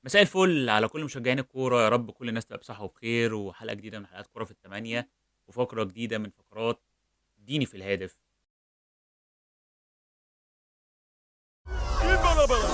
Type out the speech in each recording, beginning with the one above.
مساء الفل على كل مشجعين الكورة، يا رب كل الناس تبقى بصحة وبخير، وحلقة جديدة من حلقات كورة في التمانية، وفقرة جديدة من فقرات اديني في الهادف. بلا بلا.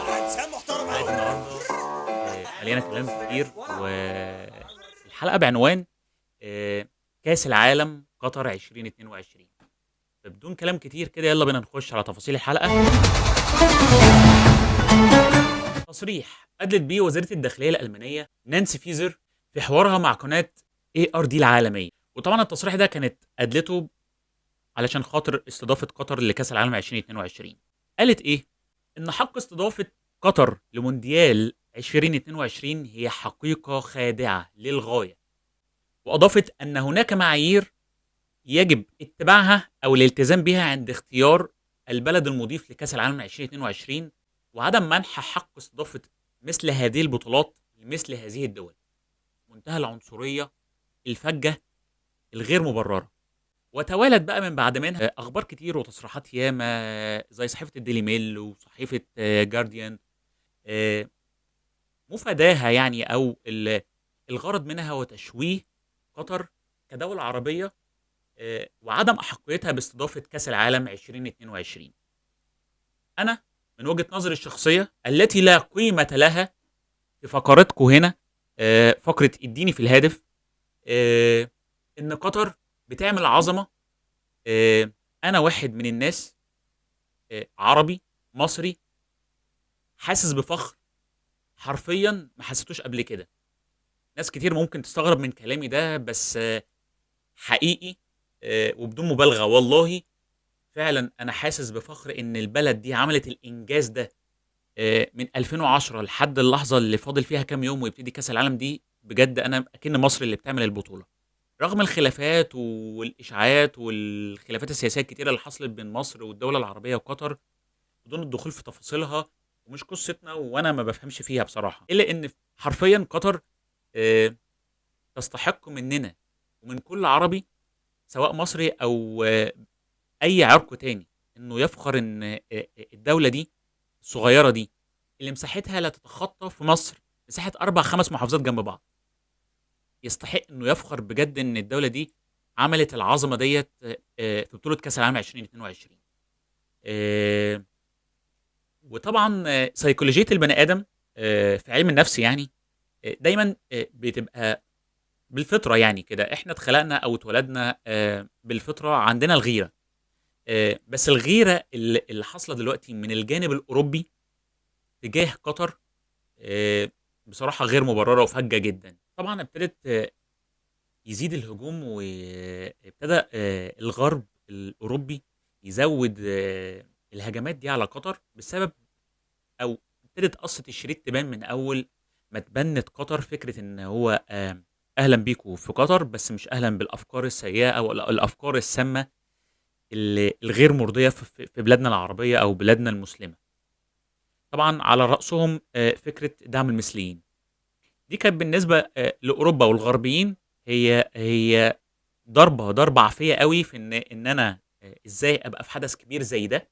انا انسان محترم حلقة قوي. النهاردة مليانة كلام كتير، والحلقة بعنوان كأس العالم قطر 2022. فبدون كلام كتير كده يلا بينا نخش على تفاصيل الحلقة. تصريح أدلت بيه وزيرة الداخلية الألمانية نانسي فيزر في حوارها مع قناة ARD العالمية، وطبعا التصريح ده كانت أدلته علشان خاطر استضافة قطر لكأس العالم 2022. قالت إيه؟ إن حق استضافة قطر لمونديال 2022 هي حقيقة خادعة للغاية، وأضافت أن هناك معايير يجب اتباعها أو الالتزام بها عند اختيار البلد المضيف لكأس العالم 2022، وعدم منح حق استضافة مثل هذه البطولات لمثل هذه الدول. منتهى العنصرية الفجة الغير مبررة. وتوالت بقى من بعد منها اخبار كتير وتصريحات ياما زي صحيفه الديلي ميل وصحيفه جارديان، مفاداها يعني او الغرض منها هو تشويه قطر كدوله عربيه، وعدم احقيتها باستضافه كاس العالم 2022. انا من وجهه نظري الشخصيه التي لا قيمه لها في فقرتكم هنا، فقره اديني في الهادف، ان قطر بتعمل عظمه. انا واحد من الناس، عربي مصري، حاسس بفخر حرفيا ما حسيتوش قبل كده. ناس كتير ممكن تستغرب من كلامي ده، بس حقيقي وبدون مبالغه والله فعلا انا حاسس بفخر ان البلد دي عملت الانجاز ده من 2010 لحد اللحظه اللي فاضل فيها كام يوم ويبتدي كاس العالم دي. بجد انا اكن مصر اللي بتعمل البطوله، رغم الخلافات والاشاعات والخلافات السياسيه الكتيره اللي حصلت بين مصر والدوله العربيه وقطر، بدون الدخول في تفاصيلها ومش قصتنا وانا ما بفهمش فيها بصراحه، الا ان حرفيا قطر آه، تستحق مننا ومن كل عربي سواء مصري او اي عرق تاني انه يفخر ان الدوله دي الصغيره دي اللي مساحتها لا تتخطى في مصر مساحه 4 5 محافظات جنب بعض، يستحق انه يفخر بجد ان الدوله دي عملت العظمه ديت في بطوله كاس العالم 2022. وطبعا سيكولوجيه البني ادم في علم النفس يعني دايما بتبقى بالفطره، يعني كده احنا اتخلقنا او اتولدنا بالفطره عندنا الغيره. بس الغيره اللي حاصله دلوقتي من الجانب الاوروبي تجاه قطر بصراحه غير مبرره وفجه جدا. طبعا ابتدت يزيد الهجوم، وابتدى الغرب الاوروبي يزود الهجمات دي على قطر بسبب، او ابتدت قصه الشريط تبان من اول ما تبنت قطر فكره ان هو اهلا بيكم في قطر، بس مش اهلا بالافكار السيئه او الافكار السامه الغير مرضيه في بلادنا العربيه او بلادنا المسلمه. طبعا على راسهم فكره دعم المثليين. دي كانت بالنسبه لاوروبا والغربيين هي ضربه عافيه قوي في ان انا ازاي ابقى في حدث كبير زي ده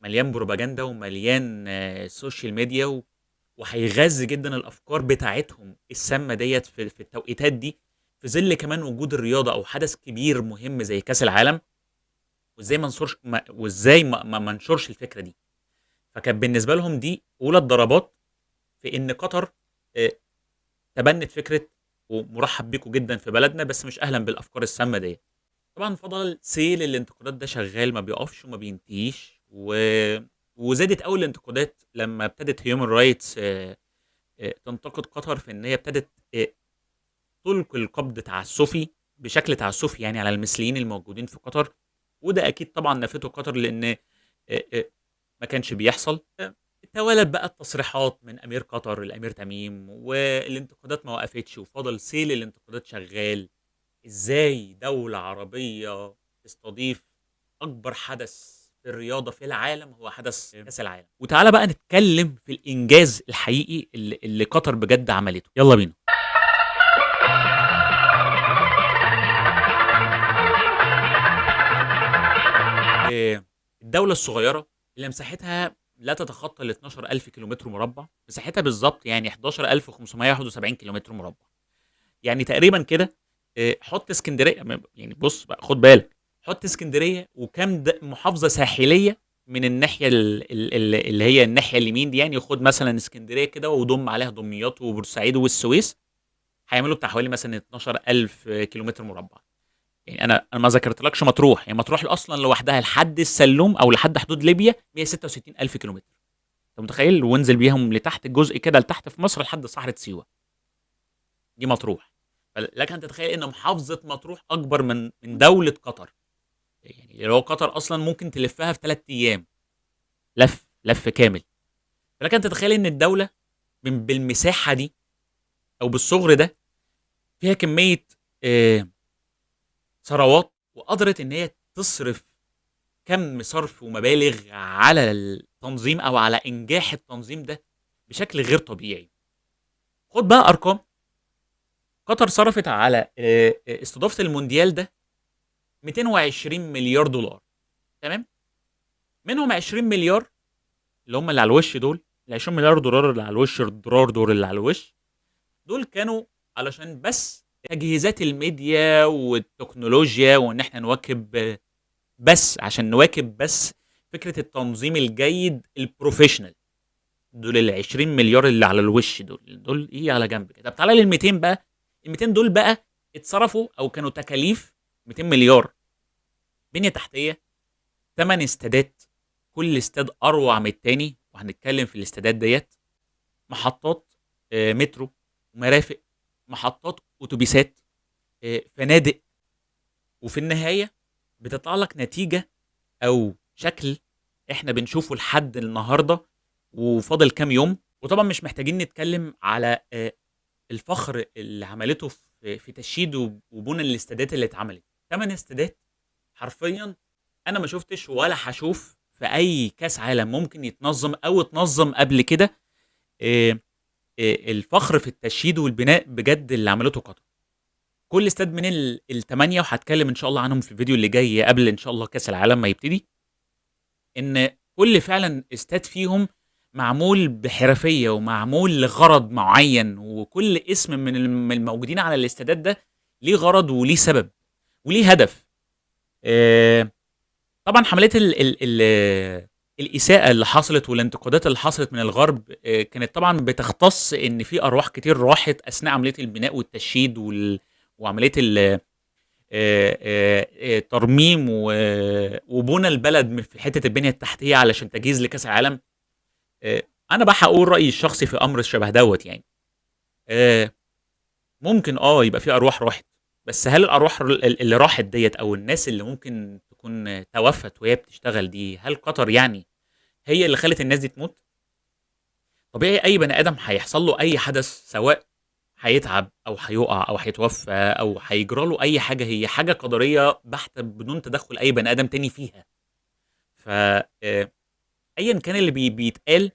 مليان بروباجندا ومليان سوشيال ميديا وهيغذي جدا الافكار بتاعتهم السامه ديت في التوقيتات دي، في ظل كمان وجود الرياضه او حدث كبير مهم زي كاس العالم. وازاي ما ننصرش وازاي ما ننشرش الفكره دي. فكانت بالنسبه لهم دي اولى الضربات في ان قطر آه، تبنت فكره ومرحب بيكم جدا في بلدنا بس مش اهلا بالافكار السامه ديت. طبعا فضل سيل الانتقادات ده شغال ما بيقفش وما بينتهيش وزادت اول الانتقادات لما ابتدت هيومن رايتس تنتقد قطر في ان هي ابتدت تلقي القبض تعسفي بشكل تعسفي يعني على المثليين الموجودين في قطر. وده اكيد طبعا نفته قطر لان ما كانش بيحصل. توالت بقى التصريحات من امير قطر الامير تميم، والانتقادات ما وقفتش وفضل سيل الانتقادات شغال. ازاي دولة عربية تستضيف اكبر حدث في الرياضة في العالم هو حدث كاس العالم؟ وتعالى بقى نتكلم في الانجاز الحقيقي اللي قطر بجد عملته. يلا بينا. الدولة الصغيرة اللي مساحتها لا تتخطى ال 12000 كيلومتر مربع، مساحتها بالظبط يعني 11571 كيلومتر مربع. يعني تقريبا كده حط اسكندريه، يعني بص بقى خد بالك، حط اسكندريه وكم محافظه ساحليه من الناحيه اللي هي الناحيه اليمين دي، يعني خد مثلا اسكندريه كده وضم عليها دمياط وبورسعيد والسويس، هيعملوا بتاع حوالي مثلا 12000 كيلومتر مربع. يعني انا ما ذكرتلكش مطروح، يعني مطروح اصلا لوحدها لحد السلوم او لحد حدود ليبيا 166000 كيلومتر. انت متخيل؟ وانزل بيهم لتحت الجزء كده لتحت في مصر لحد صحراء سيوه، دي مطروح. لك ان تتخيل ان محافظه مطروح اكبر من دوله قطر. يعني لو قطر اصلا ممكن تلفها في 3 ايام، لف كامل. فلك ان تتخيل ان الدوله بالمساحه دي او بالصغر ده فيها كميه آه، ثروات، وقدرت ان هي تصرف كم صرف ومبالغ على التنظيم او على انجاح التنظيم ده بشكل غير طبيعي. خد بقى ارقام. قطر صرفت على استضافه المونديال ده 220 مليار دولار، تمام؟ منهم 20 مليار اللي هم اللي على الوش دول، ال 20 مليار دولار اللي على الوش، الدولار دول اللي على الوش، دول كانوا علشان بس تجهيزات الميديا والتكنولوجيا، وان احنا نواكب، بس عشان نواكب بس فكره التنظيم الجيد البروفيشنال. دول ال 20 مليار اللي على الوش دول ايه على جنب كده. طب تعالى لل 200 بقى. ال 200 دول بقى اتصرفوا او كانوا تكاليف 200 مليار: بنيه تحتيه، 8 استادات، كل استاد اروع من التاني، وهنتكلم في الاستادات ديت، محطات مترو، مرافق، محطات اتوبيسات، فنادق. وفي النهايه بتطلع لك نتيجه او شكل احنا بنشوفه لحد النهارده وفاضل كام يوم. وطبعا مش محتاجين نتكلم على الفخر اللي عملته في تشييد وبنى الاستادات اللي اتعملت. 8 استادات حرفيا انا ما شفتش ولا هشوف في اي كاس عالم ممكن يتنظم او اتنظم قبل كده. الفخر في التشييد والبناء بجد اللي عملته قطر. كل استاد من الثمانيه، وهتكلم ان شاء الله عنهم في الفيديو اللي جاي قبل ان شاء الله كاس العالم ما يبتدي، ان كل فعلا استاد فيهم معمول بحرفيه ومعمول لغرض معين، وكل اسم من الموجودين على الاستادات ده ليه غرض وليه سبب وليه هدف. طبعا حملات الإساءة اللي حصلت والانتقادات اللي حصلت من الغرب كانت طبعا بتختص ان في ارواح كتير راحت اثناء عمليه البناء والتشييد وعمليه ترميم وبنى البلد في حته البنيه التحتيه علشان تجهيز لكاس العالم. انا بقى هقول رايي الشخصي في امر شبه دوت يعني. ممكن يبقى في ارواح راحت، بس هل الارواح اللي راحت ديت او الناس اللي ممكن تكون توفت وهي بتشتغل دي، هل قطر يعني هي اللي خلت الناس دي تموت؟ طبيعي اي بني ادم هيحصل له اي حدث، سواء هيتعب او هيقع او هيتوفى او هيجرى له اي حاجه، هي حاجه قدريه بحته بدون تدخل اي بني ادم تاني فيها. ف ايا كان اللي بيتقال،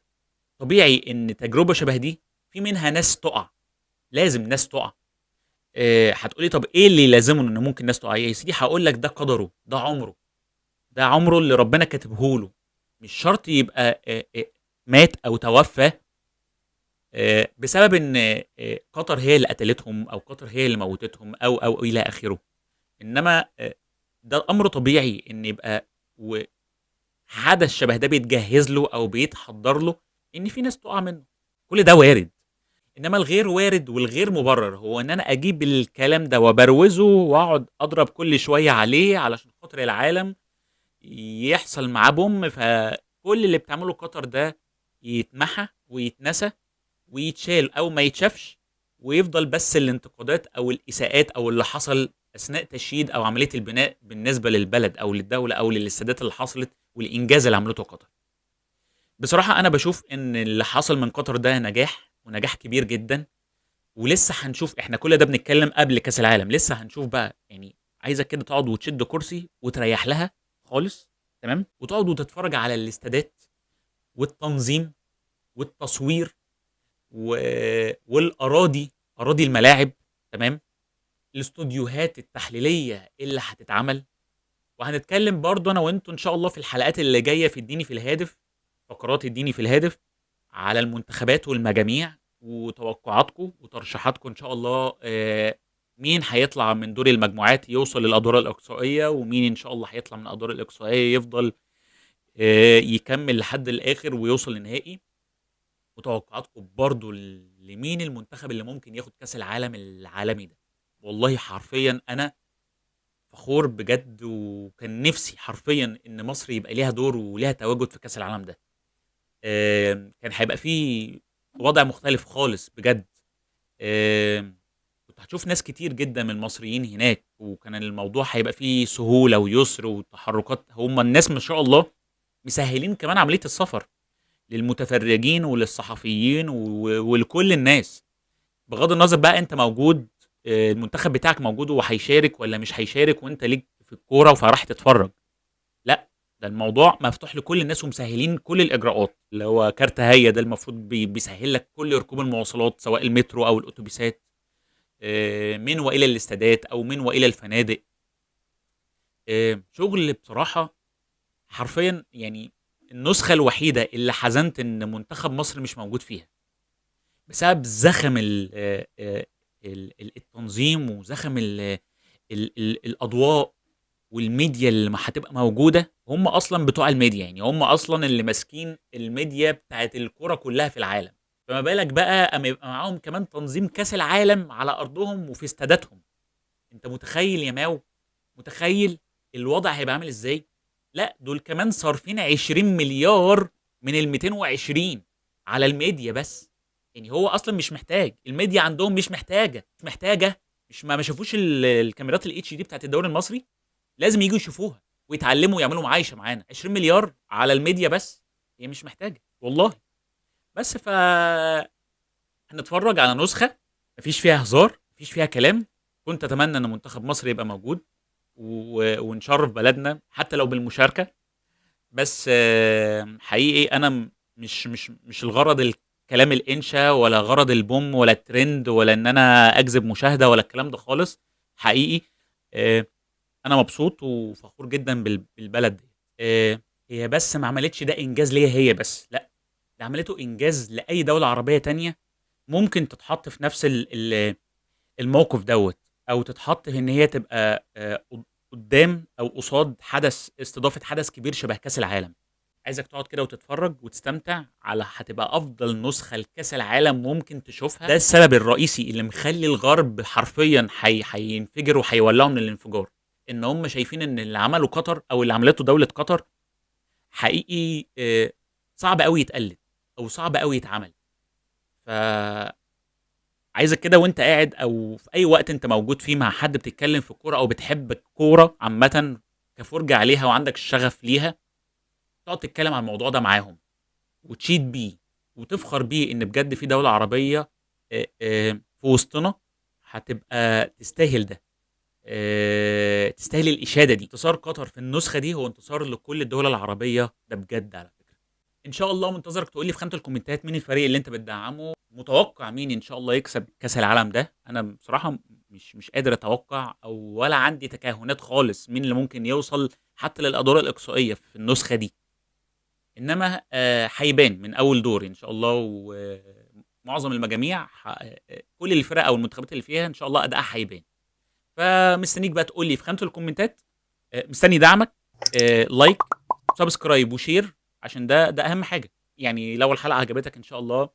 طبيعي ان تجربه شبه دي في منها ناس تقع، لازم ناس تقع. هتقولي طب ايه اللي لازمه ان ممكن ناس تقع؟ يا سيدي هقول لك ده قدره، ده عمره، ده عمره اللي ربنا كاتبه له. مش شرط يبقى مات او توفى بسبب ان قطر هي اللي قتلتهم او قطر هي اللي موتتهم او الى اخره. انما ده امر طبيعي ان يبقى حدث شبه ده بيتجهز له او بيتحضر له، ان في ناس تقع منه. كل ده وارد. انما الغير وارد والغير مبرر هو ان انا اجيب الكلام ده وبروزه واقعد اضرب كل شويه عليه علشان خاطر العالم يحصل معاه بوم، فكل اللي بتعمله قطر ده يتمحى ويتنسى ويتشال او ما يتشافش، ويفضل بس الانتقادات او الاساءات او اللي حصل اثناء تشييد او عمليه البناء بالنسبه للبلد او للدوله او للاستادات اللي حصلت والانجاز اللي عملته قطر. بصراحه انا بشوف ان اللي حصل من قطر ده نجاح، ونجاح كبير جدا. ولسه هنشوف، احنا كل ده بنتكلم قبل كاس العالم، لسه هنشوف بقى. يعني عايزك كده تقعد وتشد كرسي وتريح لها خالص، تمام، وتقعد وتتفرج على الاستادات والتنظيم والتصوير والاراضي، اراضي الملاعب، تمام، الاستوديوهات التحليليه اللي هتتعمل. وهنتكلم برضو انا وانتو ان شاء الله في الحلقات اللي جايه في اديني في الهادف فقرات اديني في الهادف على المنتخبات والمجاميع وتوقعاتكم وترشيحاتكم ان شاء الله. مين هيطلع من دور المجموعات يوصل للادوار الاقصائيه، ومين ان شاء الله هيطلع من الادوار الاقصائيه يفضل يكمل لحد الاخر ويوصل للنهائي. وتوقعاتكم برضو لمين المنتخب اللي ممكن ياخد كاس العالم العالمي ده. والله حرفيا انا فخور بجد، وكان نفسي حرفيا ان مصر يبقى ليها دور وليها تواجد في كاس العالم ده. كان هيبقى فيه وضع مختلف خالص بجد. كنت هتشوف ناس كتير جدا من المصريين هناك، وكان الموضوع هيبقى فيه سهولة ويسر وتحركات. هم الناس ما شاء الله مسهلين كمان عملية السفر للمتفرجين وللصحفيين ولكل الناس، بغض النظر بقى انت موجود، المنتخب بتاعك موجود وهيشارك ولا مش هيشارك، وانت ليك في الكورة فراح تتفرج. لا، ده الموضوع مفتوح لكل الناس ومسهلين كل الاجراءات، اللي هو كارت هيا ده المفروض بيسهل لك كل ركوب المواصلات سواء المترو او الاتوبيسات، من والى الاستادات او من والى الفنادق. شغل بصراحه حرفيا يعني. النسخه الوحيده اللي حزنت ان منتخب مصر مش موجود فيها بسبب زخم التنظيم وزخم الاضواء والميديا اللي ما هتبقى موجوده. هم اصلا بتوع الميديا، يعني هم اصلا اللي ماسكين الميديا بتاعت الكوره كلها في العالم. فما بالك بقى اما يبقى معاهم كمان تنظيم كاس العالم على ارضهم وفي استاداتهم. انت متخيل يا ماو؟ متخيل الوضع هيبقى عامل ازاي؟ لا، دول كمان صارفين 20 مليار من ال 220 على الميديا بس. يعني هو اصلا مش محتاج، الميديا عندهم مش محتاجه. مش ما شافوش الكاميرات الاتش دي بتاعت الدوري المصري؟ لازم يجوا يشوفوها ويتعلموا ويعملوا معايشه معانا. 20 مليار على الميديا بس، هي مش محتاجه والله. بس هنتفرج على نسخه مفيش فيها هزار، مفيش فيها كلام. كنت اتمنى ان منتخب مصر يبقى موجود ونشرف بلدنا حتى لو بالمشاركه. بس حقيقي انا مش الغرض الكلام الانشا، ولا غرض البوم ولا الترند ولا ان انا اجذب مشاهده ولا الكلام ده خالص. حقيقي انا مبسوط وفخور جدا بالبلد دي. هي بس ما عملتش ده انجاز ليا هي بس، لا، ده عملته انجاز لاي دوله عربيه تانية ممكن تتحط في نفس الموقف دوت، او تتحط في ان هي تبقى قدام او قصاد حدث، استضافه حدث كبير شبه كاس العالم. عايزك تقعد كده وتتفرج وتستمتع على هتبقى افضل نسخه لكاس العالم ممكن تشوفها. ده السبب الرئيسي اللي مخلي الغرب حرفيا هينفجر وهيولعوا من الانفجار، ان هم شايفين ان اللي عمله قطر او اللي عملته دوله قطر حقيقي صعب قوي يتقلد او صعب قوي يتعمل. ف عايزك كده وانت قاعد او في اي وقت انت موجود فيه مع حد بتتكلم في الكوره او بتحب الكوره عامه كفرجه عليها وعندك الشغف ليها، تقعد تتكلم عن الموضوع ده معاهم وتشيد بيه وتفخر بيه ان بجد في دوله عربيه في وسطنا هتبقى تستاهل ده. تستاهل الاشاده دي. انتصار قطر في النسخه دي هو انتصار لكل الدول العربيه ده بجد على فكره. ان شاء الله منتظرك تقول لي في خانه الكومنتات مين الفريق اللي انت بتدعمه، متوقع مين ان شاء الله يكسب كاس العالم ده. انا بصراحه مش قادر اتوقع او ولا عندي تكهنات خالص مين اللي ممكن يوصل حتى للادوار الاقصائيه في النسخه دي. انما هيبان من اول دور ان شاء الله. ومعظم المجاميع كل الفرق او المنتخبات اللي فيها ان شاء الله اداءها هيبان. فمستنيك بقى تقول لي في خانه الكومنتات. مستني دعمك، لايك، سبسكرايب وشير، عشان ده اهم حاجه. يعني لو الحلقه عجبتك ان شاء الله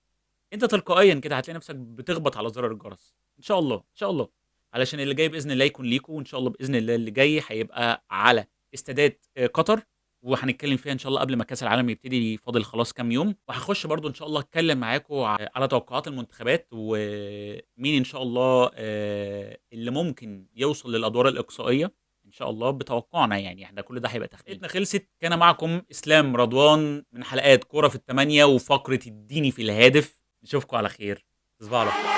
انت تلقائيا كده هتلاقي نفسك بتخبط على زرار الجرس ان شاء الله ان شاء الله، علشان اللي جاي باذن الله يكون ليكم. وان شاء الله باذن الله اللي جاي هيبقى على استادات قطر، وهنتكلم فيها ان شاء الله قبل ما كاس العالم يبتدي، فاضل خلاص كام يوم. وهخش برضو ان شاء الله اتكلم معاكم على توقعات المنتخبات ومين ان شاء الله اللي ممكن يوصل للادوار الاقصائيه ان شاء الله بتوقعنا. يعني احنا كل ده هيبقى تخمين. خلصت. كان معكم اسلام رضوان من حلقات كوره في الثمانيه وفقره اديني في الهادف. نشوفكم على خير. تصبحوا على خير.